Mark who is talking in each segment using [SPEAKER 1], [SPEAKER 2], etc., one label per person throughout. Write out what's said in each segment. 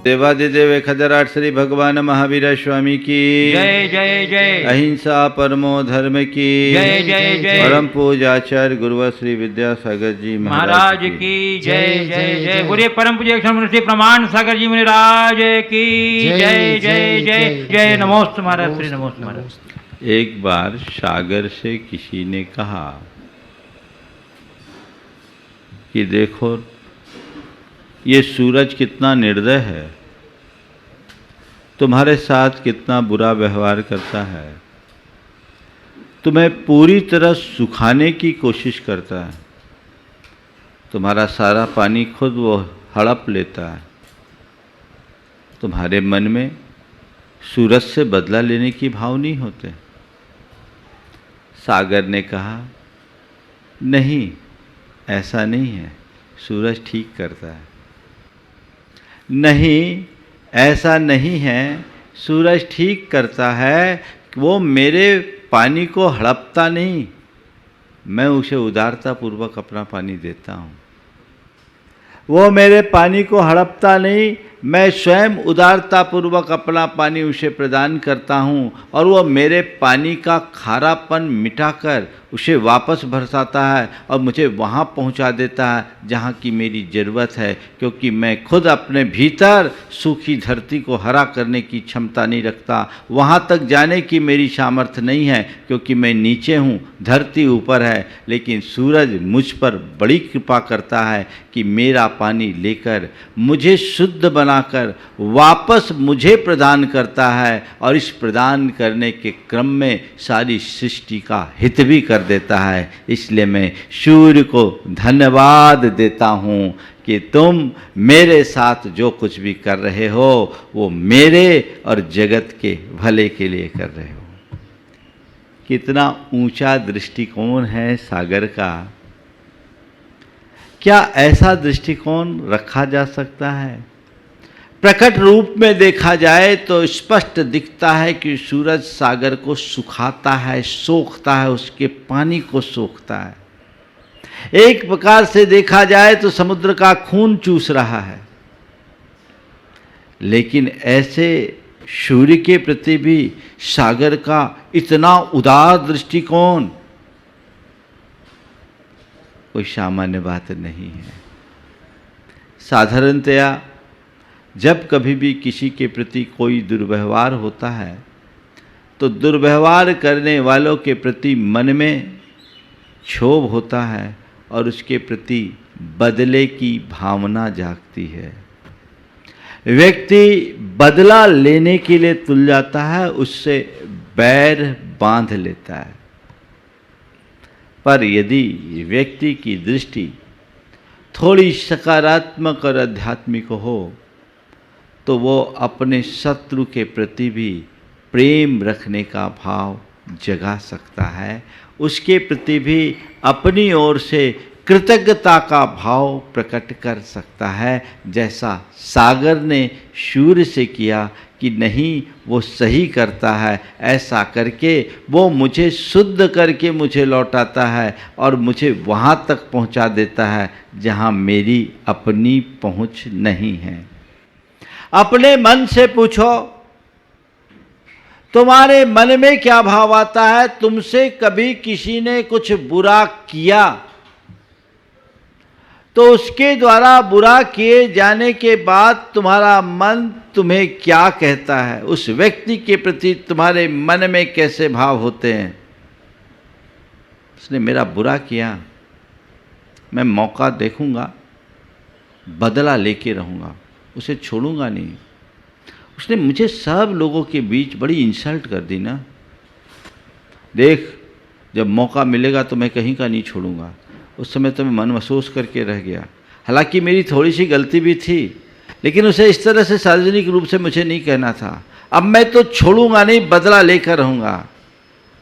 [SPEAKER 1] देवादिदेव 1008 श्री भगवान महावीर स्वामी की
[SPEAKER 2] जय जय जय।
[SPEAKER 1] अहिंसा परमो धर्म की
[SPEAKER 2] जय जय जय।
[SPEAKER 1] परम पूजाचार्य गुरुवर श्री विद्यासागर जी
[SPEAKER 2] महाराज की जय जय जय। बोलिए परम पूज्य श्री प्रमाण सागर जी महाराज की जय जय जय जय। नमोस्तु महाराज श्री नमोस्तु महाराज।
[SPEAKER 1] एक बार सागर से किसी ने कहा कि देखो ये सूरज कितना निर्दय है, तुम्हारे साथ कितना बुरा व्यवहार करता है, तुम्हें पूरी तरह सुखाने की कोशिश करता है, तुम्हारा सारा पानी खुद वो हड़प लेता है। तुम्हारे मन में सूरज से बदला लेने की भाव नहीं होते। सागर ने कहा नहीं, ऐसा नहीं है, सूरज ठीक करता है। नहीं, ऐसा नहीं है, सूरज ठीक करता है, वो मेरे पानी को हड़पता नहीं, मैं उसे उदारता पूर्वक अपना पानी देता हूँ। वो मेरे पानी को हड़पता नहीं, मैं स्वयं उदारतापूर्वक अपना पानी उसे प्रदान करता हूँ और वो मेरे पानी का खारापन मिटाकर उसे वापस बरसाता है और मुझे वहाँ पहुँचा देता है जहाँ की मेरी ज़रूरत है, क्योंकि मैं खुद अपने भीतर सूखी धरती को हरा करने की क्षमता नहीं रखता। वहाँ तक जाने की मेरी सामर्थ्य नहीं है, क्योंकि मैं नीचे हूँ, धरती ऊपर है। लेकिन सूरज मुझ पर बड़ी कृपा करता है कि मेरा पानी लेकर मुझे शुद्ध बनाकर वापस मुझे प्रदान करता है और इस प्रदान करने के क्रम में सारी सृष्टि का हित भी कर देता है। इसलिए मैं सूर्य को धन्यवाद देता हूँ कि तुम मेरे साथ जो कुछ भी कर रहे हो वो मेरे और जगत के भले के लिए कर रहे हो। कितना ऊंचा दृष्टिकोण है सागर का। क्या ऐसा दृष्टिकोण रखा जा सकता है? प्रकट रूप में देखा जाए तो स्पष्ट दिखता है कि सूरज सागर को सुखाता है, सोखता है, उसके पानी को सोखता है। एक प्रकार से देखा जाए तो समुद्र का खून चूस रहा है। लेकिन ऐसे सूर्य के प्रति भी सागर का इतना उदार दृष्टिकोण कोई सामान्य बात नहीं है। साधारणतया जब कभी भी किसी के प्रति कोई दुर्व्यवहार होता है तो दुर्व्यवहार करने वालों के प्रति मन में क्षोभ होता है और उसके प्रति बदले की भावना जागती है। व्यक्ति बदला लेने के लिए तुल जाता है, उससे बैर बांध लेता है। पर यदि व्यक्ति की दृष्टि थोड़ी सकारात्मक और आध्यात्मिक हो तो वो अपने शत्रु के प्रति भी प्रेम रखने का भाव जगा सकता है, उसके प्रति भी अपनी ओर से कृतज्ञता का भाव प्रकट कर सकता है, जैसा सागर ने सूर्य से किया कि नहीं वो सही करता है। ऐसा करके वो मुझे शुद्ध करके मुझे लौटाता है और मुझे वहाँ तक पहुँचा देता है जहाँ मेरी अपनी पहुँच नहीं है। अपने मन से पूछो, तुम्हारे मन में क्या भाव आता है? तुमसे कभी किसी ने कुछ बुरा किया तो उसके द्वारा बुरा किए जाने के बाद तुम्हारा मन तुम्हें क्या कहता है? उस व्यक्ति के प्रति तुम्हारे मन में कैसे भाव होते हैं? उसने मेरा बुरा किया, मैं मौका देखूंगा, बदला लेके रहूंगा, उसे छोड़ूंगा नहीं। उसने मुझे सब लोगों के बीच बड़ी इंसल्ट कर दी ना, देख जब मौका मिलेगा तो मैं कहीं का नहीं छोड़ूंगा। उस समय तो मैं मन महसूस करके रह गया। हालांकि मेरी थोड़ी सी गलती भी थी, लेकिन उसे इस तरह से सार्वजनिक रूप से मुझे नहीं कहना था। अब मैं तो छोड़ूंगा नहीं, बदला लेकर रहूँगा।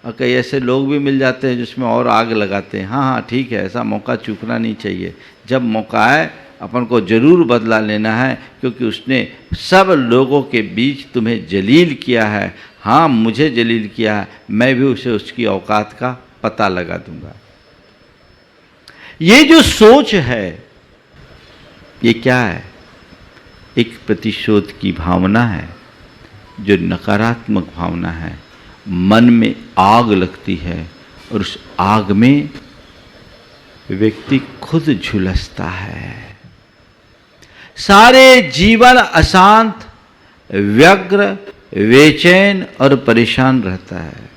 [SPEAKER 1] और कई ऐसे लोग भी मिल जाते हैं जिसमें और आग लगाते हैं। हाँ हाँ ठीक है, ऐसा मौका चूकना नहीं चाहिए। जब मौका आए अपन को ज़रूर बदला लेना है, क्योंकि उसने सब लोगों के बीच तुम्हें जलील किया है। हाँ मुझे जलील किया है, मैं भी उसे उसकी औकात का पता लगा दूंगा। ये जो सोच है ये क्या है? एक प्रतिशोध की भावना है, जो नकारात्मक भावना है। मन में आग लगती है और उस आग में व्यक्ति खुद झुलसता है। सारे जीवन अशांत, व्यग्र, बेचैन और परेशान रहता है,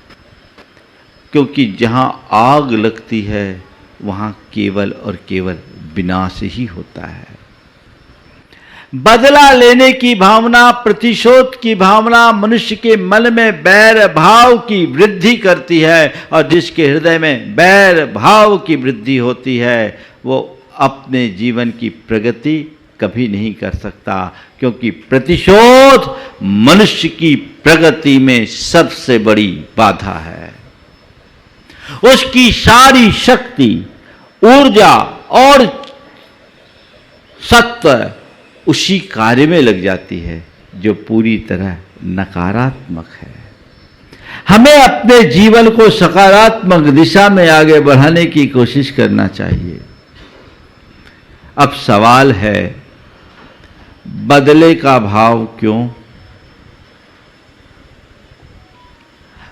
[SPEAKER 1] क्योंकि जहाँ आग लगती है वहाँ केवल और केवल विनाश ही होता है। बदला लेने की भावना, प्रतिशोध की भावना मनुष्य के मन में बैर भाव की वृद्धि करती है, और जिसके हृदय में बैर भाव की वृद्धि होती है वो अपने जीवन की प्रगति कभी नहीं कर सकता, क्योंकि प्रतिशोध मनुष्य की प्रगति में सबसे बड़ी बाधा है। उसकी सारी शक्ति, ऊर्जा और सत्व उसी कार्य में लग जाती है जो पूरी तरह नकारात्मक है। हमें अपने जीवन को सकारात्मक दिशा में आगे बढ़ाने की कोशिश करना चाहिए। अब सवाल है, बदले का भाव क्यों?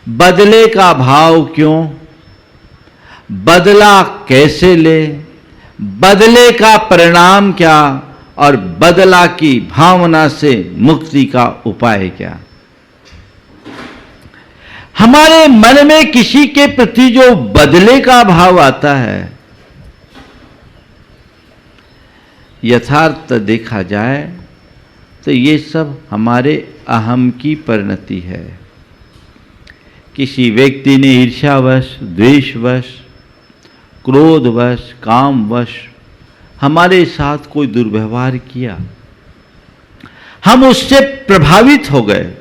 [SPEAKER 1] बदले का भाव क्यों? बदला कैसे ले? बदले का परिणाम क्या? और बदला की भावना से मुक्ति का उपाय क्या? हमारे मन में किसी के प्रति जो बदले का भाव आता है, यथार्थ देखा जाए तो ये सब हमारे अहम की परिणति है। किसी व्यक्ति ने ईर्ष्यावश, द्वेषवश, क्रोधवश, कामवश हमारे साथ कोई दुर्व्यवहार किया, हम उससे प्रभावित हो गए,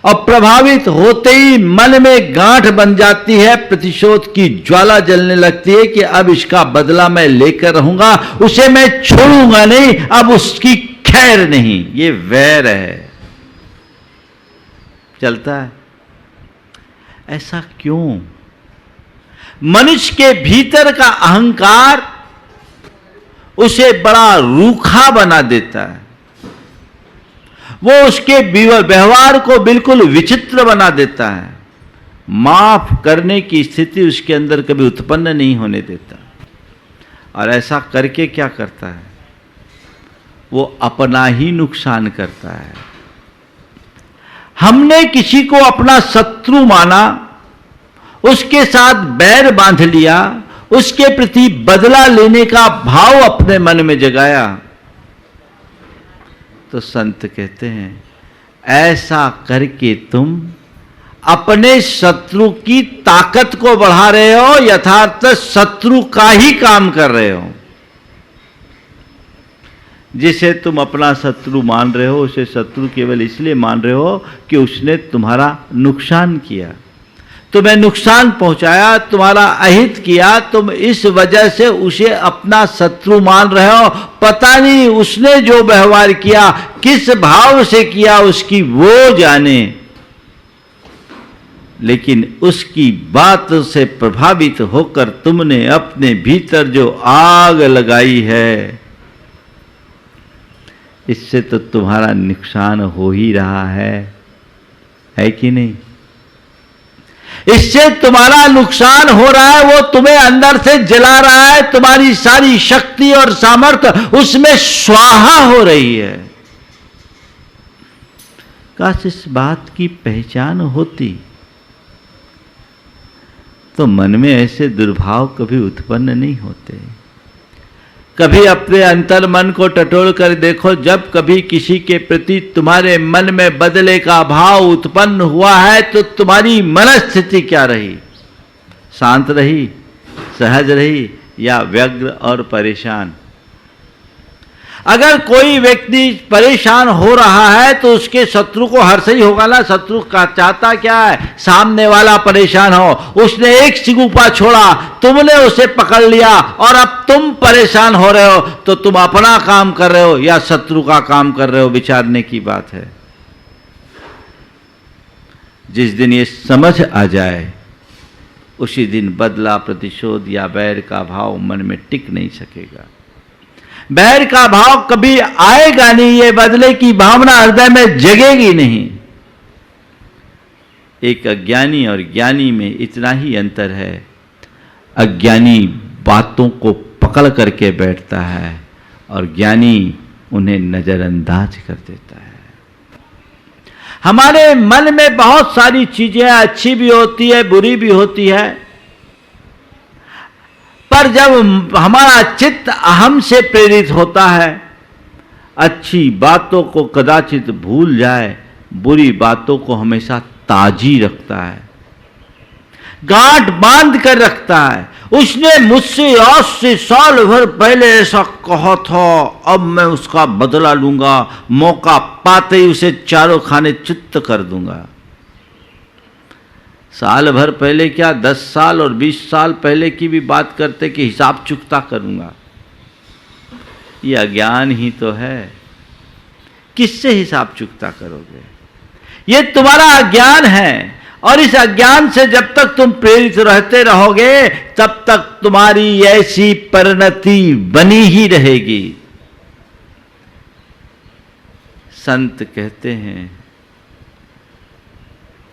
[SPEAKER 1] और प्रभावित होते ही मन में गांठ बन जाती है, प्रतिशोध की ज्वाला जलने लगती है कि अब इसका बदला मैं लेकर रहूंगा, उसे मैं छोड़ूंगा नहीं, अब उसकी खैर नहीं। ये वैर है, चलता है। ऐसा क्यों? मनुष्य के भीतर का अहंकार उसे बड़ा रूखा बना देता है, वो उसके व्यवहार को बिल्कुल विचित्र बना देता है, माफ करने की स्थिति उसके अंदर कभी उत्पन्न नहीं होने देता। और ऐसा करके क्या करता है? वो अपना ही नुकसान करता है। हमने किसी को अपना शत्रु माना, उसके साथ बैर बांध लिया, उसके प्रति बदला लेने का भाव अपने मन में जगाया, तो संत कहते हैं ऐसा करके तुम अपने शत्रु की ताकत को बढ़ा रहे हो, यथार्थ शत्रु का ही काम कर रहे हो। जिसे तुम अपना शत्रु मान रहे हो, उसे शत्रु केवल इसलिए मान रहे हो कि उसने तुम्हारा नुकसान किया, तुम्हें नुकसान पहुंचाया, तुम्हारा अहित किया, तुम इस वजह से उसे अपना शत्रु मान रहे हो। पता नहीं उसने जो व्यवहार किया किस भाव से किया, उसकी वो जाने, लेकिन उसकी बात से प्रभावित होकर तुमने अपने भीतर जो आग लगाई है, इससे तो तुम्हारा नुकसान हो ही रहा है कि नहीं? इससे तुम्हारा नुकसान हो रहा है, वो तुम्हें अंदर से जला रहा है, तुम्हारी सारी शक्ति और सामर्थ्य उसमें स्वाहा हो रही है। काश इस बात की पहचान होती तो मन में ऐसे दुर्भाव कभी उत्पन्न नहीं होते। कभी अपने अंतर मन को टटोल कर देखो, जब कभी किसी के प्रति तुम्हारे मन में बदले का भाव उत्पन्न हुआ है तो तुम्हारी मनस्थिति क्या रही? शांत रही, सहज रही, या व्यग्र और परेशान? अगर कोई व्यक्ति परेशान हो रहा है तो उसके शत्रु को हर्ष ही होगा ना। शत्रु का चाहता क्या है? सामने वाला परेशान हो। उसने एक सिगुपा छोड़ा, तुमने उसे पकड़ लिया और अब तुम परेशान हो रहे हो, तो तुम अपना काम कर रहे हो या शत्रु का काम कर रहे हो, विचारने की बात है। जिस दिन ये समझ आ जाए उसी दिन बदला, प्रतिशोध या बैर का भाव मन में टिक नहीं सकेगा। बैर का भाव कभी आएगा नहीं, ये बदले की भावना हृदय में जगेगी नहीं। एक अज्ञानी और ज्ञानी में इतना ही अंतर है, अज्ञानी बातों को पकड़ करके बैठता है और ज्ञानी उन्हें नजरअंदाज कर देता है। हमारे मन में बहुत सारी चीजें अच्छी भी होती है, बुरी भी होती है, पर जब हमारा चित्त अहम से प्रेरित होता है, अच्छी बातों को कदाचित भूल जाए, बुरी बातों को हमेशा ताजी रखता है, गांठ बांध कर रखता है। उसने मुझसे आज से साल भर पहले ऐसा कहा था, अब मैं उसका बदला लूंगा, मौका पाते ही उसे चारों खाने चित्त कर दूंगा। साल भर पहले क्या, 10 साल और 20 साल पहले की भी बात करते कि हिसाब चुकता करूंगा। ये अज्ञान ही तो है। किससे हिसाब चुकता करोगे? ये तुम्हारा अज्ञान है, और इस अज्ञान से जब तक तुम प्रेरित रहते रहोगे तब तक तुम्हारी ऐसी परिणति बनी ही रहेगी। संत कहते हैं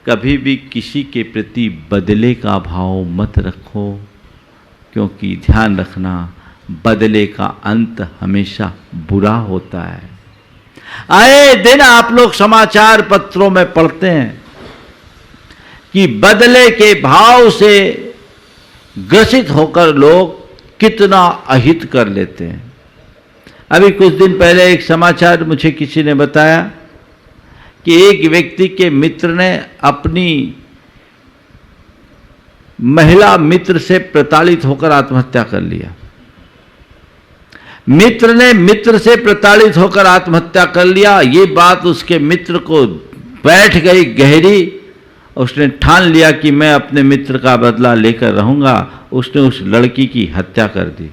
[SPEAKER 1] कभी भी किसी के प्रति बदले का भाव मत रखो, क्योंकि ध्यान रखना बदले का अंत हमेशा बुरा होता है। आए दिन आप लोग समाचार पत्रों में पढ़ते हैं कि बदले के भाव से ग्रसित होकर लोग कितना अहित कर लेते हैं। अभी कुछ दिन पहले एक समाचार मुझे किसी ने बताया कि एक व्यक्ति के मित्र ने अपनी महिला मित्र से प्रताड़ित होकर आत्महत्या कर लिया। मित्र ने मित्र से प्रताड़ित होकर आत्महत्या कर लिया। ये बात उसके मित्र को बैठ गई गहरी। उसने ठान लिया कि मैं अपने मित्र का बदला लेकर रहूंगा। उसने उस लड़की की हत्या कर दी।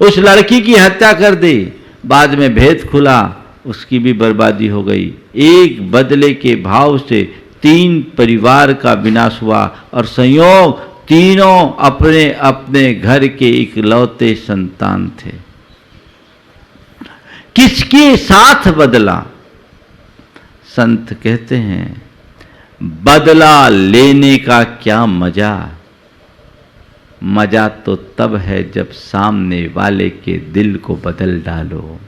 [SPEAKER 1] उस लड़की की हत्या कर दी। बाद में भेद खुला, उसकी भी बर्बादी हो गई। एक बदले के भाव से 3 परिवार का विनाश हुआ, और संयोग तीनों अपने अपने घर के इकलौते संतान थे। किसके साथ बदला? संत कहते हैं बदला लेने का क्या मजा। मजा तो तब है जब सामने वाले के दिल को बदल डालो।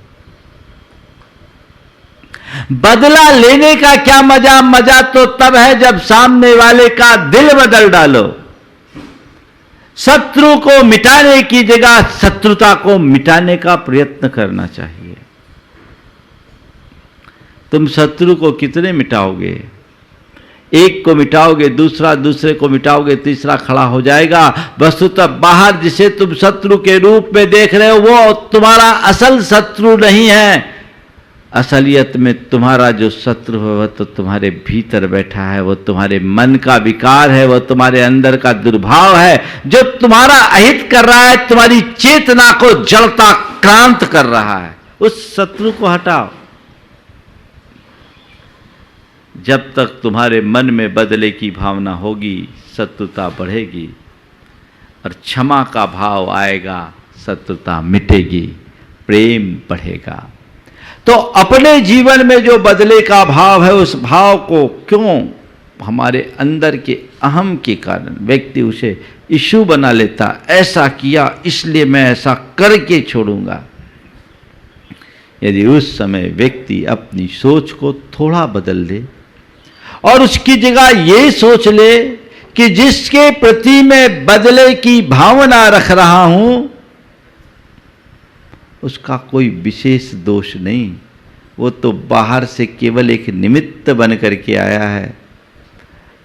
[SPEAKER 1] बदला लेने का क्या मजा? मजा तो तब है जब सामने वाले का दिल बदल डालो। शत्रु को मिटाने की जगह शत्रुता को मिटाने का प्रयत्न करना चाहिए। तुम शत्रु को कितने मिटाओगे? एक को मिटाओगे, दूसरा दूसरे को मिटाओगे, तीसरा खड़ा हो जाएगा। वस्तुतः बाहर जिसे तुम शत्रु के रूप में देख रहे हो वो तुम्हारा असल शत्रु नहीं है। असलियत में तुम्हारा जो शत्रु है वह तो तुम्हारे भीतर बैठा है। वो तुम्हारे मन का विकार है, वो तुम्हारे अंदर का दुर्भाव है, जो तुम्हारा अहित कर रहा है, तुम्हारी चेतना को जड़ता क्रांत कर रहा है। उस शत्रु को हटाओ। जब तक तुम्हारे मन में बदले की भावना होगी शत्रुता बढ़ेगी, और क्षमा का भाव आएगा शत्रुता मिटेगी, प्रेम बढ़ेगा। तो अपने जीवन में जो बदले का भाव है उस भाव को क्यों हमारे अंदर के अहम के कारण व्यक्ति उसे इशू बना लेता। ऐसा किया इसलिए मैं ऐसा करके छोड़ूंगा। यदि उस समय व्यक्ति अपनी सोच को थोड़ा बदल दे और उसकी जगह ये सोच ले कि जिसके प्रति मैं बदले की भावना रख रहा हूं उसका कोई विशेष दोष नहीं, वो तो बाहर से केवल एक निमित्त बन करके आया है।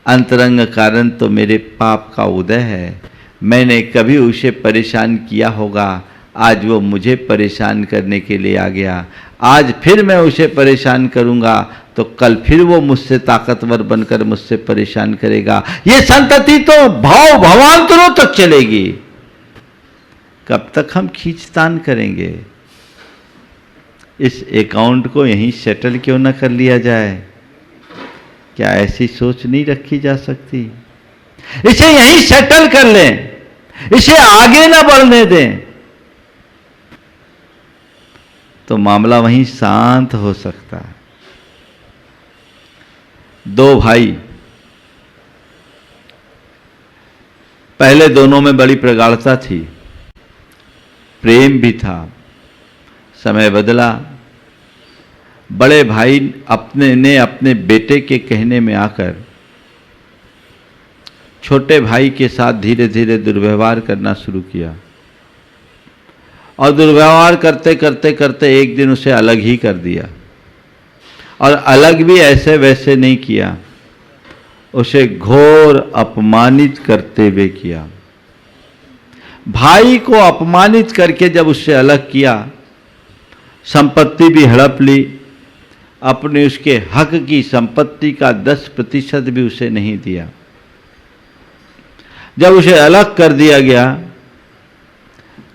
[SPEAKER 1] अंतरंग कारण तो मेरे पाप का उदय है। मैंने कभी उसे परेशान किया होगा, आज वो मुझे परेशान करने के लिए आ गया। आज फिर मैं उसे परेशान करूंगा तो कल फिर वो मुझसे ताकतवर बनकर मुझसे परेशान करेगा। ये संतति तो भाव भवांतरों तक चलेगी। कब तक हम खींचतान करेंगे? इस अकाउंट को यहीं सेटल क्यों न कर लिया जाए? क्या ऐसी सोच नहीं रखी जा सकती? इसे यहीं सेटल कर लें, इसे आगे ना बढ़ने दें। तो मामला वहीं शांत हो सकता है। दो भाई, पहले दोनों में बड़ी प्रगाढ़ता थी, प्रेम भी था। समय बदला, बड़े भाई ने अपने बेटे के कहने में आकर छोटे भाई के साथ धीरे धीरे दुर्व्यवहार करना शुरू किया, और दुर्व्यवहार करते करते करते एक दिन उसे अलग ही कर दिया। और अलग भी ऐसे वैसे नहीं किया, उसे घोर अपमानित करते हुए किया। भाई को अपमानित करके जब उससे अलग किया, संपत्ति भी हड़प ली, अपने उसके हक की संपत्ति का 10% भी उसे नहीं दिया। जब उसे अलग कर दिया गया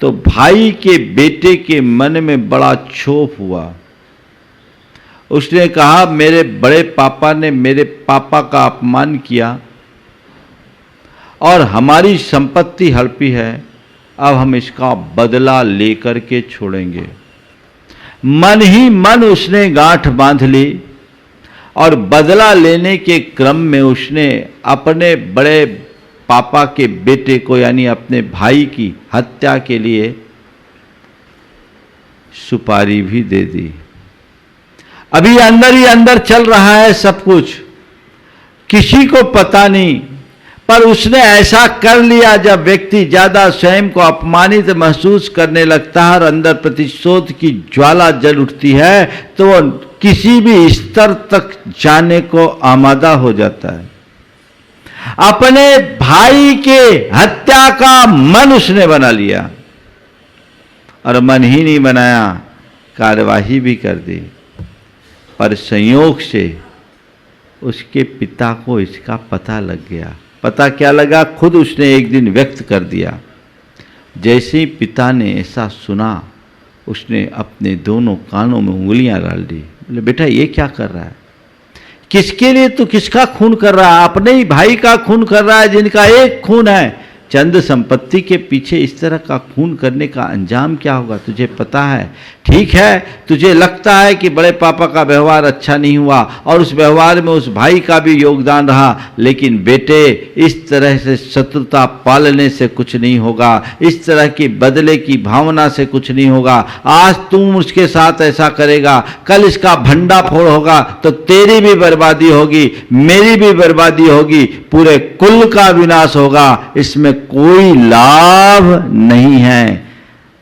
[SPEAKER 1] तो भाई के बेटे के मन में बड़ा क्षोभ हुआ। उसने कहा, मेरे बड़े पापा ने मेरे पापा का अपमान किया और हमारी संपत्ति हड़पी है, अब हम इसका बदला लेकर के छोड़ेंगे। मन ही मन उसने गांठ बांध ली और बदला लेने के क्रम में उसने अपने बड़े पापा के बेटे को, यानी अपने भाई की हत्या के लिए सुपारी भी दे दी। अभी अंदर ही अंदर चल रहा है सब कुछ, किसी को पता नहीं, पर उसने ऐसा कर लिया। जब व्यक्ति ज्यादा स्वयं को अपमानित महसूस करने लगता है और अंदर प्रतिशोध की ज्वाला जल उठती है, तो वो किसी भी स्तर तक जाने को आमादा हो जाता है। अपने भाई के हत्या का मन उसने बना लिया, और मन ही नहीं बनाया, कार्यवाही भी कर दी। पर संयोग से उसके पिता को इसका पता लग गया। पता क्या लगा? खुद उसने एक दिन व्यक्त कर दिया। जैसे ही पिता ने ऐसा सुना, उसने अपने दोनों कानों में उंगलियां डाल दी। बोले, बेटा ये क्या कर रहा है? किसके लिए तू किसका खून कर रहा है? अपने ही भाई का खून कर रहा है, जिनका एक खून है। चंद संपत्ति के पीछे इस तरह का खून करने का अंजाम क्या होगा, तुझे पता है? ठीक है, तुझे लगता है कि बड़े पापा का व्यवहार अच्छा नहीं हुआ और उस व्यवहार में उस भाई का भी योगदान रहा, लेकिन बेटे, इस तरह से शत्रुता पालने से कुछ नहीं होगा, इस तरह की बदले की भावना से कुछ नहीं होगा। आज तुम उसके साथ ऐसा करेगा, कल इसका भंडा फोड़ होगा तो तेरी भी बर्बादी होगी, मेरी भी बर्बादी होगी, पूरे कुल का विनाश होगा। इसमें कोई लाभ नहीं है।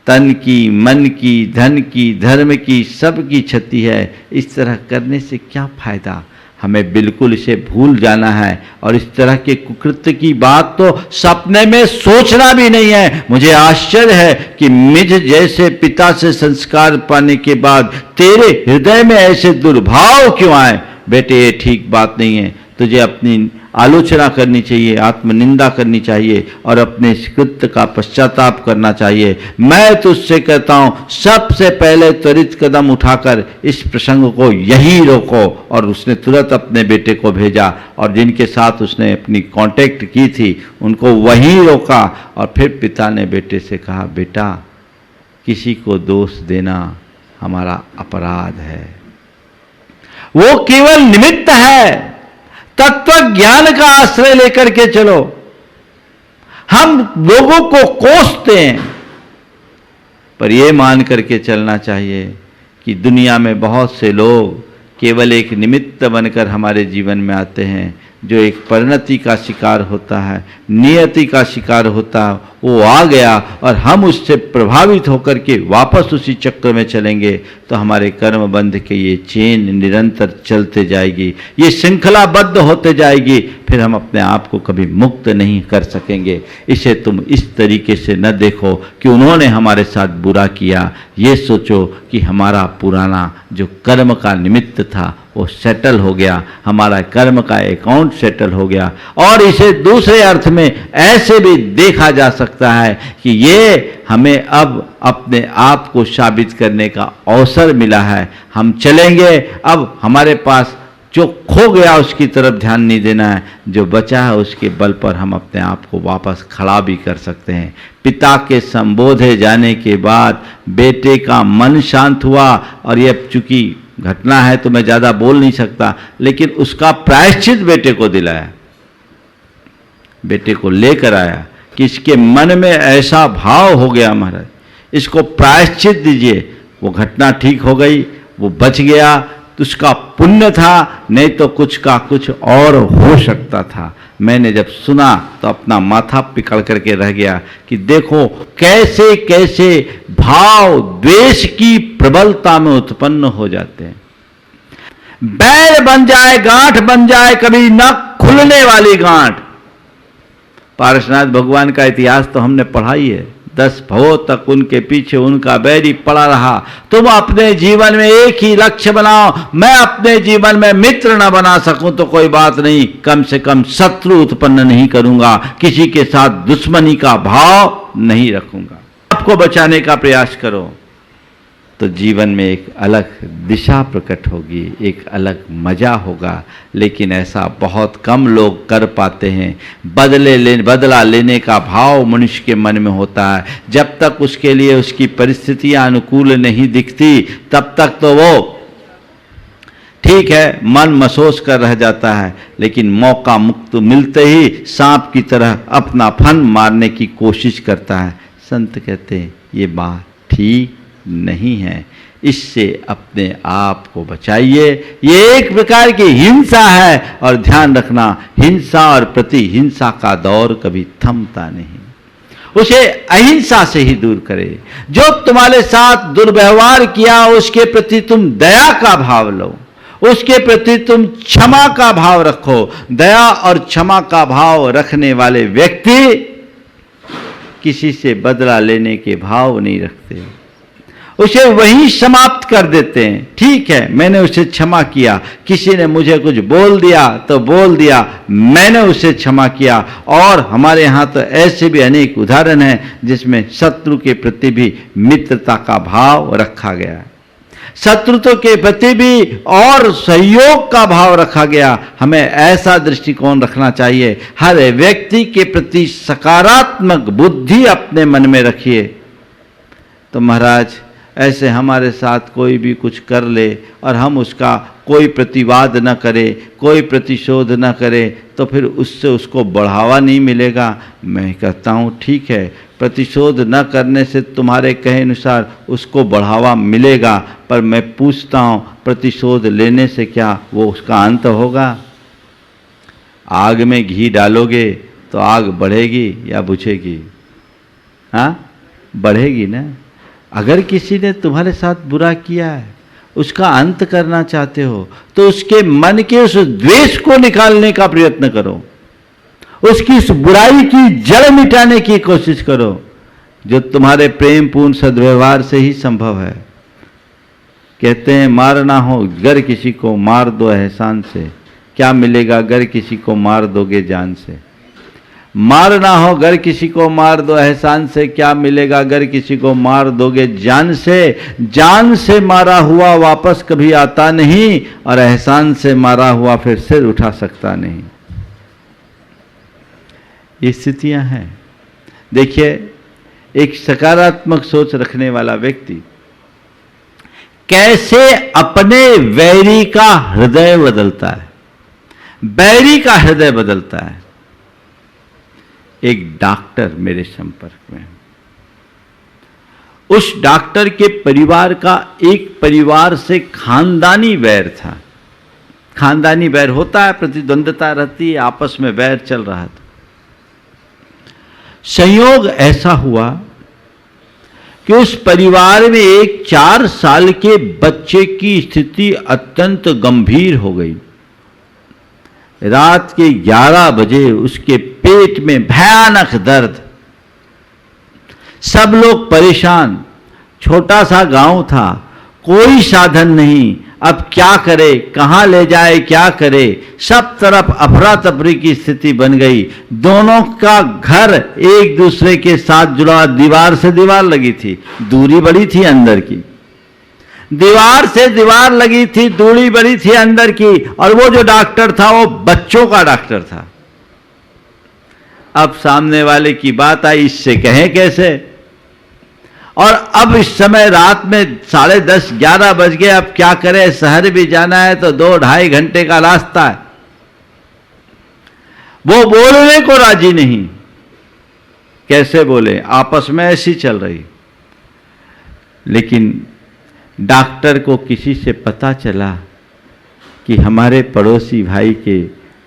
[SPEAKER 1] तन की, मन की, धन की, धर्म की, सब की क्षति है। इस तरह करने से क्या फायदा? हमें बिल्कुल इसे भूल जाना है, और इस तरह के कुकृत्य की बात तो सपने में सोचना भी नहीं है। मुझे आश्चर्य है कि मुझ जैसे पिता से संस्कार पाने के बाद तेरे हृदय में ऐसे दुर्भाव क्यों आए? बेटे, ये ठीक बात नहीं है। तुझे अपनी आलोचना करनी चाहिए, आत्मनिंदा करनी चाहिए और अपने इस कृत्य का पश्चाताप करना चाहिए। मैं तुझसे कहता हूं, सबसे पहले त्वरित कदम उठाकर इस प्रसंग को यहीं रोको। और उसने तुरंत अपने बेटे को भेजा, और जिनके साथ उसने अपनी कांटेक्ट की थी उनको वहीं रोका। और फिर पिता ने बेटे से कहा, बेटा, किसी को दोष देना हमारा अपराध है, वो केवल निमित्त है। तत्व ज्ञान का आश्रय लेकर के चलो। हम लोगों को कोसते हैं, पर यह मान करके चलना चाहिए कि दुनिया में बहुत से लोग केवल एक निमित्त बनकर हमारे जीवन में आते हैं, जो एक परिणति का शिकार होता है, नियति का शिकार होता है। वो आ गया और हम उससे प्रभावित होकर के वापस उसी चक्र में चलेंगे, तो हमारे कर्म बंध के ये चेन निरंतर चलते जाएगी, ये श्रृंखलाबद्ध होते जाएगी। फिर हम अपने आप को कभी मुक्त नहीं कर सकेंगे। इसे तुम इस तरीके से न देखो कि उन्होंने हमारे साथ बुरा किया। ये सोचो कि हमारा पुराना जो कर्म का निमित्त था वो सेटल हो गया, हमारा कर्म का अकाउंट सेटल हो गया। और इसे दूसरे अर्थ में ऐसे भी देखा जा सकता है कि ये हमें अब अपने आप को साबित करने का अवसर मिला है। हम चलेंगे, अब हमारे पास जो खो गया उसकी तरफ ध्यान नहीं देना है, जो बचा है उसके बल पर हम अपने आप को वापस खड़ा भी कर सकते हैं। पिता के संबोधे जाने के बाद बेटे का मन शांत हुआ, और यह चूंकि घटना है तो मैं ज़्यादा बोल नहीं सकता, लेकिन उसका प्रायश्चित बेटे को दिलाया, बेटे को लेकर आया कि इसके मन में ऐसा भाव हो गया महाराज, इसको प्रायश्चित दीजिए। वो घटना ठीक हो गई, वो बच गया, तो उसका पुण्य था, नहीं तो कुछ का कुछ और हो सकता था। मैंने जब सुना तो अपना माथा पिकड़ करके रह गया कि देखो कैसे कैसे भाव द्वेष की प्रबलता में उत्पन्न हो जाते हैं। बैर बन जाए, गांठ बन जाए, कभी न खुलने वाली गांठ। पारसनाथ भगवान का इतिहास तो हमने पढ़ा ही है। 10 भवों तक उनके पीछे उनका बैरी पड़ा रहा। तुम अपने जीवन में एक ही लक्ष्य बनाओ, मैं अपने जीवन में मित्र न बना सकूं तो कोई बात नहीं, कम से कम शत्रु उत्पन्न नहीं करूंगा, किसी के साथ दुश्मनी का भाव नहीं रखूंगा। आपको बचाने का प्रयास करो तो जीवन में एक अलग दिशा प्रकट होगी, एक अलग मजा होगा। लेकिन ऐसा बहुत कम लोग कर पाते हैं। बदला लेने का भाव मनुष्य के मन में होता है। जब तक उसके लिए उसकी परिस्थितियां अनुकूल नहीं दिखती, तब तक तो वो ठीक है, मन महसूस कर रह जाता है, लेकिन मौका मुक्त मिलते ही सांप की तरह अपना फन मारने की कोशिश करता है। संत कहते हैं ये बात ठीक नहीं है, इससे अपने आप को बचाइए। ये एक प्रकार की हिंसा है, और ध्यान रखना हिंसा और प्रतिहिंसा का दौर कभी थमता नहीं। उसे अहिंसा से ही दूर करे। जो तुम्हारे साथ दुर्व्यवहार किया उसके प्रति तुम दया का भाव लो, उसके प्रति तुम क्षमा का भाव रखो। दया और क्षमा का भाव रखने वाले व्यक्ति किसी से बदला लेने के भाव नहीं रखते, उसे वहीं समाप्त कर देते हैं। ठीक है, मैंने उसे क्षमा किया, किसी ने मुझे कुछ बोल दिया तो बोल दिया, मैंने उसे क्षमा किया। और हमारे यहाँ तो ऐसे भी अनेक उदाहरण हैं जिसमें शत्रु के प्रति भी मित्रता का भाव रखा गया है, शत्रुत्व के प्रति भी और सहयोग का भाव रखा गया। हमें ऐसा दृष्टिकोण रखना चाहिए, हर व्यक्ति के प्रति सकारात्मक बुद्धि अपने मन में रखिए। तो महाराज ऐसे हमारे साथ कोई भी कुछ कर ले और हम उसका कोई प्रतिवाद न करें, कोई प्रतिशोध न करें, तो फिर उससे उसको बढ़ावा नहीं मिलेगा। मैं कहता हूँ ठीक है, प्रतिशोध न करने से तुम्हारे कहे अनुसार उसको बढ़ावा मिलेगा, पर मैं पूछता हूँ प्रतिशोध लेने से क्या वो उसका अंत होगा? आग में घी डालोगे तो आग बढ़ेगी या बुझेगी? हाँ, बढ़ेगी ना। अगर किसी ने तुम्हारे साथ बुरा किया है, उसका अंत करना चाहते हो, तो उसके मन के उस द्वेष को निकालने का प्रयत्न करो, उसकी उस बुराई की जड़ मिटाने की कोशिश करो, जो तुम्हारे प्रेम पूर्ण सद्व्यवहार से ही संभव है। कहते हैं मारना हो गर किसी को मार दो एहसान से, क्या मिलेगा गर किसी को मार दोगे जान से। मारना हो गर किसी को मार दो एहसान से, क्या मिलेगा अगर किसी को मार दोगे जान से। जान से मारा हुआ वापस कभी आता नहीं, और एहसान से मारा हुआ फिर सिर उठा सकता नहीं। ये स्थितियां हैं। देखिए, एक सकारात्मक सोच रखने वाला व्यक्ति कैसे अपने वैरी का हृदय बदलता है, बैरी का हृदय बदलता है। एक डॉक्टर मेरे संपर्क में, उस डॉक्टर के परिवार का एक परिवार से खानदानी वैर था। खानदानी वैर होता है, प्रतिद्वंद्विता रहती है, आपस में वैर चल रहा था। संयोग ऐसा हुआ कि उस परिवार में एक 4 साल के बच्चे की स्थिति अत्यंत गंभीर हो गई। रात के 11 बजे उसके पेट में भयानक दर्द, सब लोग परेशान। छोटा सा गांव था, कोई साधन नहीं, अब क्या करे, कहां ले जाए, क्या करे। सब तरफ अफरा तफरी की स्थिति बन गई। दोनों का घर एक दूसरे के साथ जुड़ा, दीवार से दीवार लगी थी, दूरी बड़ी थी अंदर की। दीवार से दीवार लगी थी, दूरी बड़ी थी अंदर की, और वो जो डॉक्टर था वो बच्चों का डॉक्टर था। अब सामने वाले की बात आई, इससे कहें कैसे। और अब इस समय रात में 10:30 11 बज गए, अब क्या करें, शहर भी जाना है तो 2-2.5 घंटे का रास्ता है। वो बोलने को राजी नहीं, कैसे बोले, आपस में ऐसी चल रही। लेकिन डॉक्टर को किसी से पता चला कि हमारे पड़ोसी भाई के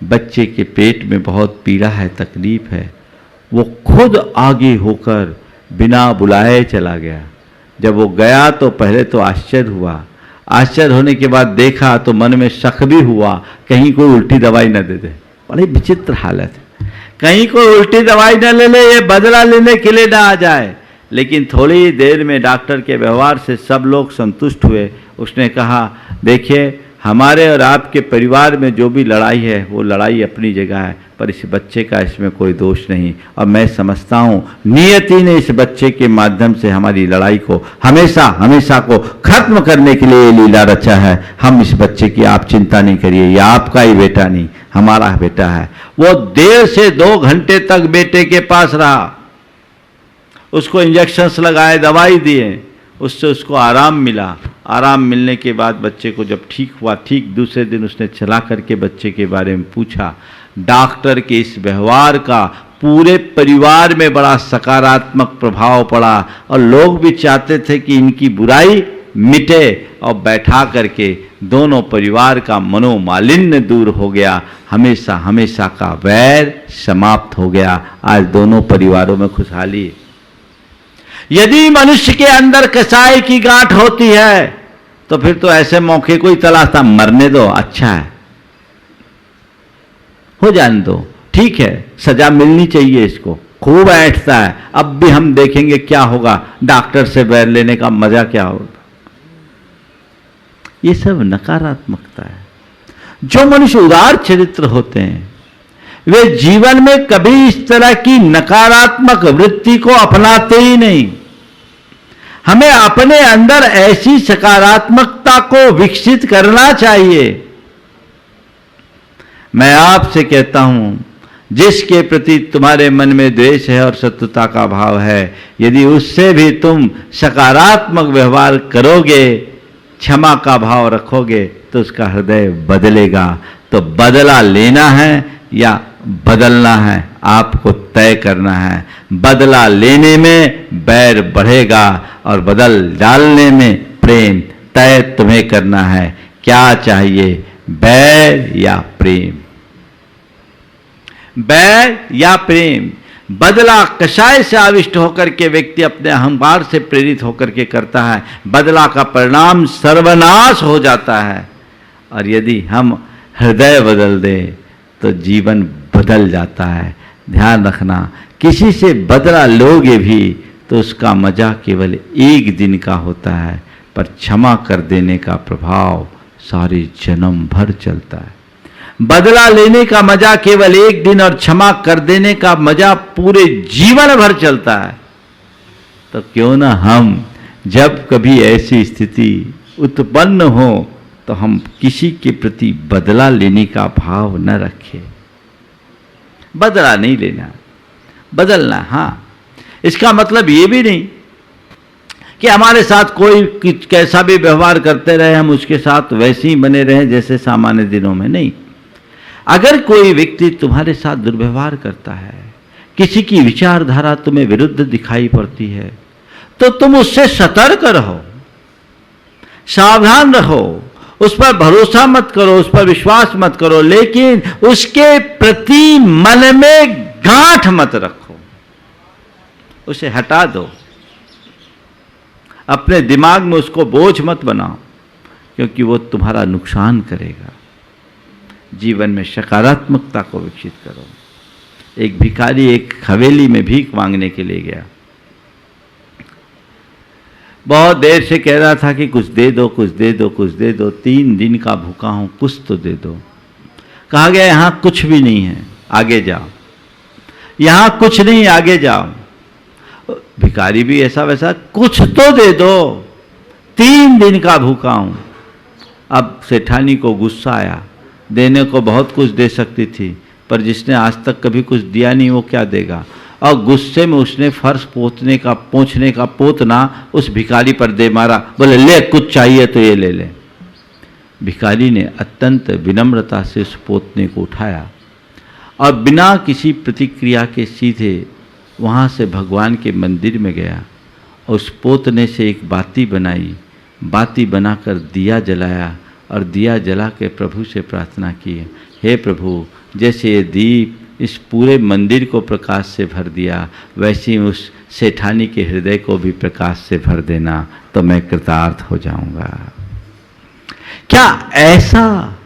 [SPEAKER 1] बच्चे के पेट में बहुत पीड़ा है, तकलीफ है। वो खुद आगे होकर बिना बुलाए चला गया। जब वो गया तो पहले तो आश्चर्य हुआ, आश्चर्य होने के बाद देखा तो मन में शक भी हुआ, कहीं कोई उल्टी दवाई न दे दे। बड़ी विचित्र हालत है, कहीं कोई उल्टी दवाई न ले ले, ये बदला लेने के लिए ना आ जाए। लेकिन थोड़ी देर में डॉक्टर के व्यवहार से सब लोग संतुष्ट हुए। उसने कहा, देखिए हमारे और आपके परिवार में जो भी लड़ाई है वो लड़ाई अपनी जगह है, पर इस बच्चे का इसमें कोई दोष नहीं। और मैं समझता हूँ नियति ने इस बच्चे के माध्यम से हमारी लड़ाई को हमेशा हमेशा को खत्म करने के लिए लीला रचा है। हम इस बच्चे की आप चिंता नहीं करिए, ये आपका ही बेटा नहीं, हमारा बेटा है। वो 1.5 से 2 घंटे तक बेटे के पास रहा, उसको इंजेक्शंस लगाए, दवाई दिए, उससे उसको आराम मिला। आराम मिलने के बाद बच्चे को जब ठीक हुआ, ठीक दूसरे दिन उसने चला करके बच्चे के बारे में पूछा। डॉक्टर के इस व्यवहार का पूरे परिवार में बड़ा सकारात्मक प्रभाव पड़ा, और लोग भी चाहते थे कि इनकी बुराई मिटे, और बैठा करके दोनों परिवार का मनोमालिन्य दूर हो गया, हमेशा हमेशा का वैर समाप्त हो गया। आज दोनों परिवारों में खुशहाली है। यदि मनुष्य के अंदर कसाई की गांठ होती है तो फिर तो ऐसे मौके को ही तलाशता, मरने दो, अच्छा है, हो जाने दो, ठीक है, सजा मिलनी चाहिए इसको, खूब ऐंठता है, अब भी हम देखेंगे क्या होगा, डॉक्टर से बैर लेने का मजा क्या होगा। ये सब नकारात्मकता है। जो मनुष्य उदार चरित्र होते हैं वे जीवन में कभी इस तरह की नकारात्मक वृत्ति को अपनाते ही नहीं। हमें अपने अंदर ऐसी सकारात्मकता को विकसित करना चाहिए। मैं आपसे कहता हूं, जिसके प्रति तुम्हारे मन में द्वेष है और शत्रुता का भाव है, यदि उससे भी तुम सकारात्मक व्यवहार करोगे, क्षमा का भाव रखोगे, तो उसका हृदय बदलेगा। तो बदला लेना है या बदलना है, आपको तय करना है। बदला लेने में बैर बढ़ेगा और बदल डालने में प्रेम, तय तुम्हें करना है। क्या चाहिए, बैर या प्रेम? बैर या प्रेम? बदला कषाय से आविष्ट होकर के व्यक्ति अपने अहंकार से प्रेरित होकर के करता है, बदला का परिणाम सर्वनाश हो जाता है। और यदि हम हृदय बदल दें तो जीवन बदल जाता है। ध्यान रखना, किसी से बदला लोगे भी तो उसका मजा केवल 1 दिन का होता है, पर क्षमा कर देने का प्रभाव सारे जन्म भर चलता है। बदला लेने का मजा केवल 1 दिन और क्षमा कर देने का मजा पूरे जीवन भर चलता है। तो क्यों ना हम जब कभी ऐसी स्थिति उत्पन्न हो तो हम किसी के प्रति बदला लेने का भाव न रखें। बदला नहीं लेना, बदलना। हाँ, इसका मतलब ये भी नहीं कि हमारे साथ कोई कैसा भी व्यवहार करते रहे हम उसके साथ वैसे ही बने रहें जैसे सामान्य दिनों में। नहीं, अगर कोई व्यक्ति तुम्हारे साथ दुर्व्यवहार करता है, किसी की विचारधारा तुम्हें विरुद्ध दिखाई पड़ती है, तो तुम उससे सतर्क रहो, सावधान रहो, उस पर भरोसा मत करो, उस पर विश्वास मत करो, लेकिन उसके प्रति मन में गांठ मत रखो, उसे हटा दो। अपने दिमाग में उसको बोझ मत बनाओ, क्योंकि वो तुम्हारा नुकसान करेगा। जीवन में सकारात्मकता को विकसित करो। एक भिखारी एक हवेली में भीख मांगने के लिए गया। बहुत देर से कह रहा था कि कुछ दे दो, कुछ दे दो, कुछ दे दो, 3 दिन का भूखा हूं, कुछ तो दे दो। कहा गया यहां कुछ भी नहीं है, आगे जाओ। यहां कुछ नहीं, आगे जाओ। भिखारी भी ऐसा वैसा, कुछ तो दे दो, 3 दिन का भूखा हूं। अब सेठानी को गुस्सा आया, देने को बहुत कुछ दे सकती थी, पर जिसने आज तक कभी कुछ दिया नहीं वो क्या देगा। और गुस्से में उसने फर्श पोंछने का पोतना उस भिखारी पर दे मारा। बोले ले, कुछ चाहिए तो ये ले ले। भिखारी ने अत्यंत विनम्रता से उस पोतने को उठाया और बिना किसी प्रतिक्रिया के सीधे वहाँ से भगवान के मंदिर में गया। उस पोतने से एक बाती बनाई, बाती बनाकर दिया जलाया और दिया जला के प्रभु से प्रार्थना की, हे प्रभु, जैसे ये दीप इस पूरे मंदिर को प्रकाश से भर दिया, वैसे ही उस सेठानी के हृदय को भी प्रकाश से भर देना, तो मैं कृतार्थ हो जाऊंगा। क्या ऐसा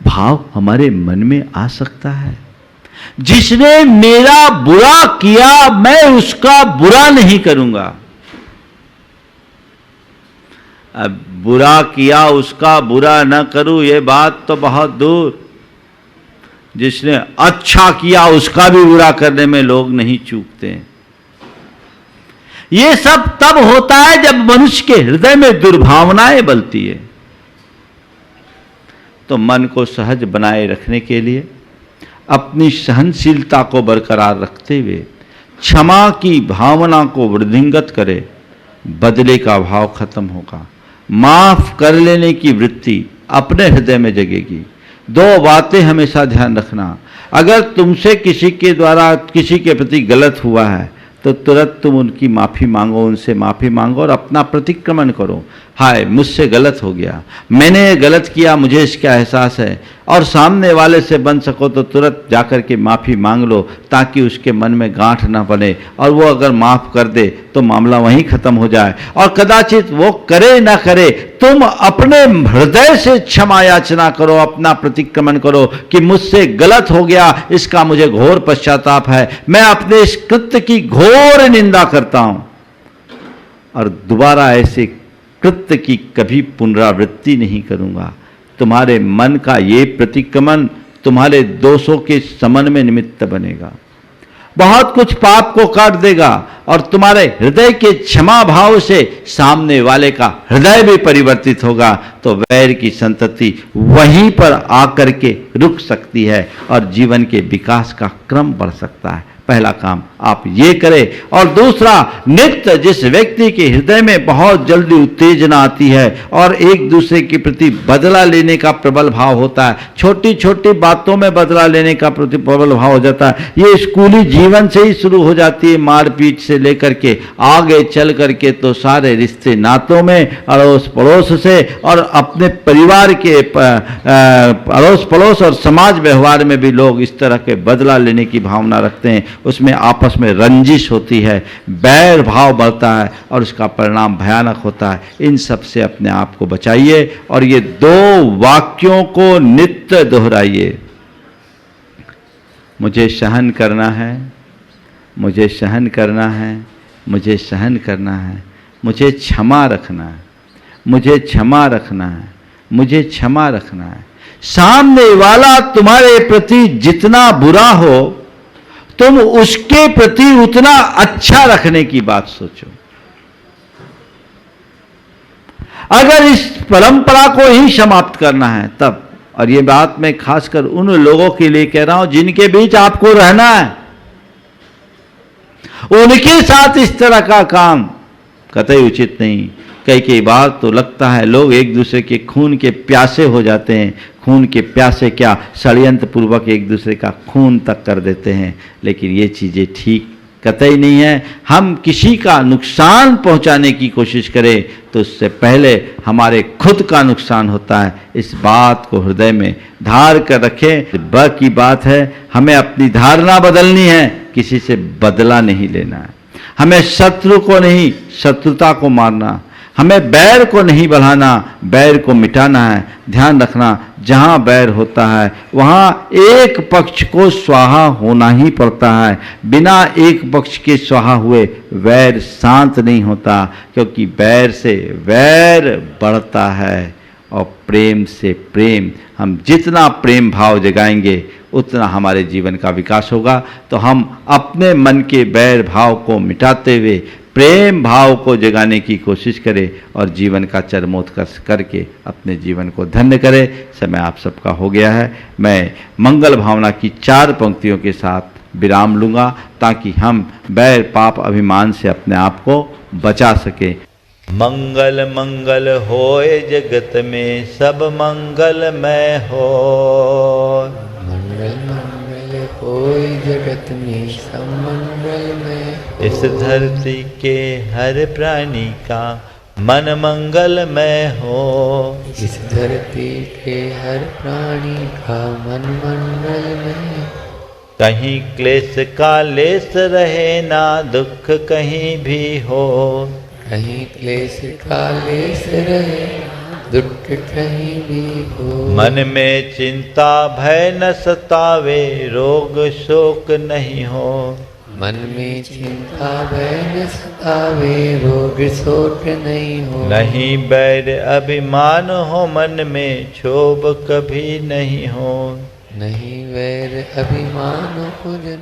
[SPEAKER 1] भाव हमारे मन में आ सकता है? जिसने मेरा बुरा किया मैं उसका बुरा नहीं करूंगा। अब बुरा किया उसका बुरा न करूं, ये बात तो बहुत दूर। जिसने अच्छा किया उसका भी बुरा करने में लोग नहीं चूकते। ये सब तब होता है जब मनुष्य के हृदय में दुर्भावनाएं बलती है। तो मन को सहज बनाए रखने के लिए अपनी सहनशीलता को बरकरार रखते हुए क्षमा की भावना को वृद्धिंगत करे, बदले का भाव खत्म होगा। माफ कर लेने की वृत्ति अपने हृदय में जगेगी। 2 बातें हमेशा ध्यान रखना। अगर तुमसे किसी के द्वारा किसी के प्रति गलत हुआ है तो तुरंत तुम उनकी माफ़ी मांगो, उनसे माफ़ी मांगो और अपना प्रतिक्रमण करो। हाय, मुझसे गलत हो गया, मैंने गलत किया, मुझे इसका एहसास है। और सामने वाले से बन सको तो तुरंत जाकर के माफ़ी मांग लो, ताकि उसके मन में गांठ ना बने। और वो अगर माफ़ कर दे तो मामला वहीं ख़त्म हो जाए। और कदाचित वो करे ना करे, तुम अपने हृदय से क्षमा याचना करो, अपना प्रतिक्रमण करो कि मुझसे गलत हो गया, इसका मुझे घोर पश्चाताप है, मैं अपने इस कृत्य की घोर निंदा करता हूं और दोबारा ऐसे कृत्य की कभी पुनरावृत्ति नहीं करूंगा। तुम्हारे मन का ये प्रतिक्रमण तुम्हारे दोषों के शमन में निमित्त बनेगा, बहुत कुछ पाप को काट देगा और तुम्हारे हृदय के क्षमा भाव से सामने वाले का हृदय भी परिवर्तित होगा। तो वैर की संतति वहीं पर आकर के रुक सकती है और जीवन के विकास का क्रम बढ़ सकता है। पहला काम आप ये करें। और दूसरा, नित्य जिस व्यक्ति के हृदय में बहुत जल्दी उत्तेजना आती है और एक दूसरे के प्रति बदला लेने का प्रबल भाव होता है, छोटी छोटी बातों में बदला लेने का प्रबल भाव हो जाता है, ये स्कूली जीवन से ही शुरू हो जाती है, मारपीट से लेकर के आगे चल करके तो सारे रिश्ते नातों में, अड़ोस पड़ोस से और अपने परिवार के अड़ोस पड़ोस और समाज व्यवहार में भी लोग इस तरह के बदला लेने की भावना रखते हैं। उसमें आपस में रंजिश होती है, बैर भाव बढ़ता है और उसका परिणाम भयानक होता है। इन सब से अपने आप को बचाइए और ये 2 वाक्यों को नित्य दोहराइए। मुझे सहन करना है, मुझे सहन करना है, मुझे सहन करना है, मुझे क्षमा रखना है, मुझे क्षमा रखना है, मुझे क्षमा रखना है। सामने वाला तुम्हारे प्रति जितना बुरा हो तुम उसके प्रति उतना अच्छा रखने की बात सोचो। अगर इस परंपरा को ही समाप्त करना है तब, और ये बात मैं खासकर उन लोगों के लिए कह रहा हूं जिनके बीच आपको रहना है, उनके साथ इस तरह का काम कतई उचित नहीं। कई बार तो लगता है लोग एक दूसरे के खून के प्यासे हो जाते हैं। खून के प्यासे क्या, षड्यंत्र पूर्वक एक दूसरे का खून तक कर देते हैं। लेकिन ये चीज़ें ठीक कतई नहीं है। हम किसी का नुकसान पहुंचाने की कोशिश करें तो उससे पहले हमारे खुद का नुकसान होता है। इस बात को हृदय में धार कर रखें। ब की बात है, हमें अपनी धारणा बदलनी है, किसी से बदला नहीं लेना है। हमें शत्रु को नहीं, शत्रुता को मारना, हमें बैर को नहीं बढ़ाना, बैर को मिटाना है। ध्यान रखना, जहाँ बैर होता है वहाँ एक पक्ष को स्वाहा होना ही पड़ता है। बिना एक पक्ष के स्वाहा हुए वैर शांत नहीं होता, क्योंकि बैर से वैर बढ़ता है और प्रेम से प्रेम, हम जितना प्रेम भाव जगाएंगे उतना हमारे जीवन का विकास होगा। तो हम अपने मन के बैर भाव को मिटाते हुए प्रेम भाव को जगाने की कोशिश करें और जीवन का चरमोत्कर्ष करके अपने जीवन को धन्य करें। समय आप सबका हो गया है। मैं मंगल भावना की 4 पंक्तियों के साथ विराम लूँगा ताकि हम बैर पाप अभिमान से अपने आप को बचा सकें। मंगल मंगल होए जगत में सब मंगलमय हो।
[SPEAKER 3] मंगल मंगल होए जगत में सब मंगलमय।
[SPEAKER 1] इस धरती के हर प्राणी का मन मंगलमय हो।
[SPEAKER 3] इस धरती के हर प्राणी का मन मंगलमय।
[SPEAKER 1] कहीं क्लेश का लेस रहे ना दुख कहीं भी हो।
[SPEAKER 3] कहीं क्लेश का लेस रहे दुख कहीं भी हो।
[SPEAKER 1] मन में चिंता भय न सतावे रोग शोक नहीं हो।
[SPEAKER 3] मन में चिंता भय न सतावे रोग शोक नहीं हो।
[SPEAKER 1] नहीं बैर अभिमान हो मन में क्षोभ कभी नहीं हो।
[SPEAKER 3] नहीं वैर अभिमान हो जन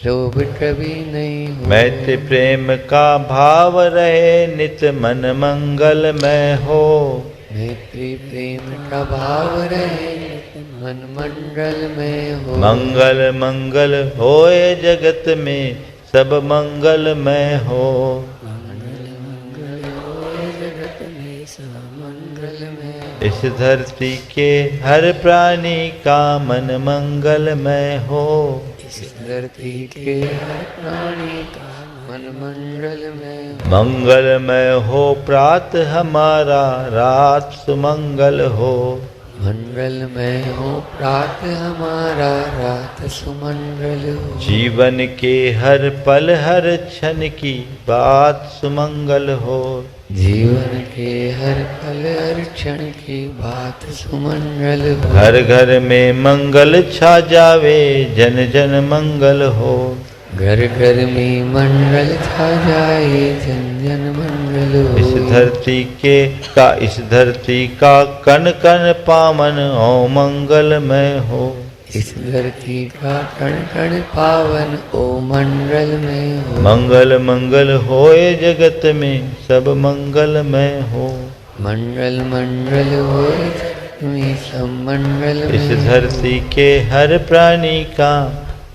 [SPEAKER 3] लोभ कभी नहीं हो।
[SPEAKER 1] मैत्री प्रेम का भाव रहे नित मन मंगलमय हो।
[SPEAKER 3] मैत्री प्रेम का भाव रहे मन मंगल में हो।
[SPEAKER 1] मंगल मंगल होए जगत में सब मंगलमय हो। इस धरती के हर प्राणी का मन मंगलमय हो।
[SPEAKER 3] इस धरती के हर प्राणी का मन मंगल में हो।
[SPEAKER 1] मंगलमय हो प्रात हमारा रात सुमंगल हो।
[SPEAKER 3] मंगलमय हो प्रात हमारा रात सुमंगल हो।
[SPEAKER 1] जीवन के हर पल हर क्षण की बात सुमंगल हो।
[SPEAKER 3] जीवन के हर पल हर क्षण की बात सुमंगल हो।
[SPEAKER 1] घर घर में मंगल छा जावे जन जन मंगल हो।
[SPEAKER 3] घर घर में मंगल छा जाए जन जन मंगल हो।
[SPEAKER 1] इस धरती का कण कण पावन हो मंगलमय हो।
[SPEAKER 3] इस धरती का कण कण पावन ओ मंगल में हो।
[SPEAKER 1] मंगल मंगल होए जगत में सब मंगलमय हो।
[SPEAKER 3] मंगल मंगल हो जगत में सब मंगल में।
[SPEAKER 1] इस धरती के हर प्राणी का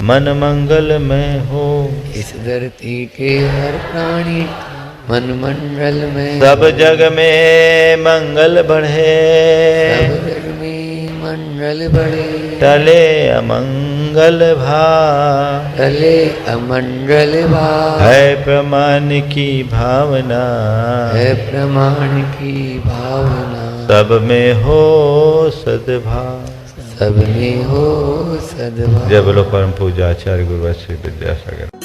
[SPEAKER 1] मन मंगलमय हो।
[SPEAKER 3] इस धरती के हर प्राणी मन मंगल में।
[SPEAKER 1] सब जग में मंगल बढ़े।
[SPEAKER 3] सब जग में मंगल बढ़े।
[SPEAKER 1] टले अमंगल भाव।
[SPEAKER 3] टले अमंगल भाव।
[SPEAKER 1] है प्रमाण की भावना।
[SPEAKER 3] है प्रमाण की भावना।
[SPEAKER 1] सब में हो सद्भाव।
[SPEAKER 3] सब में हो सद्भाव।
[SPEAKER 1] जय बोलो परम पूज्य आचार्य गुरु श्री विद्यासागर।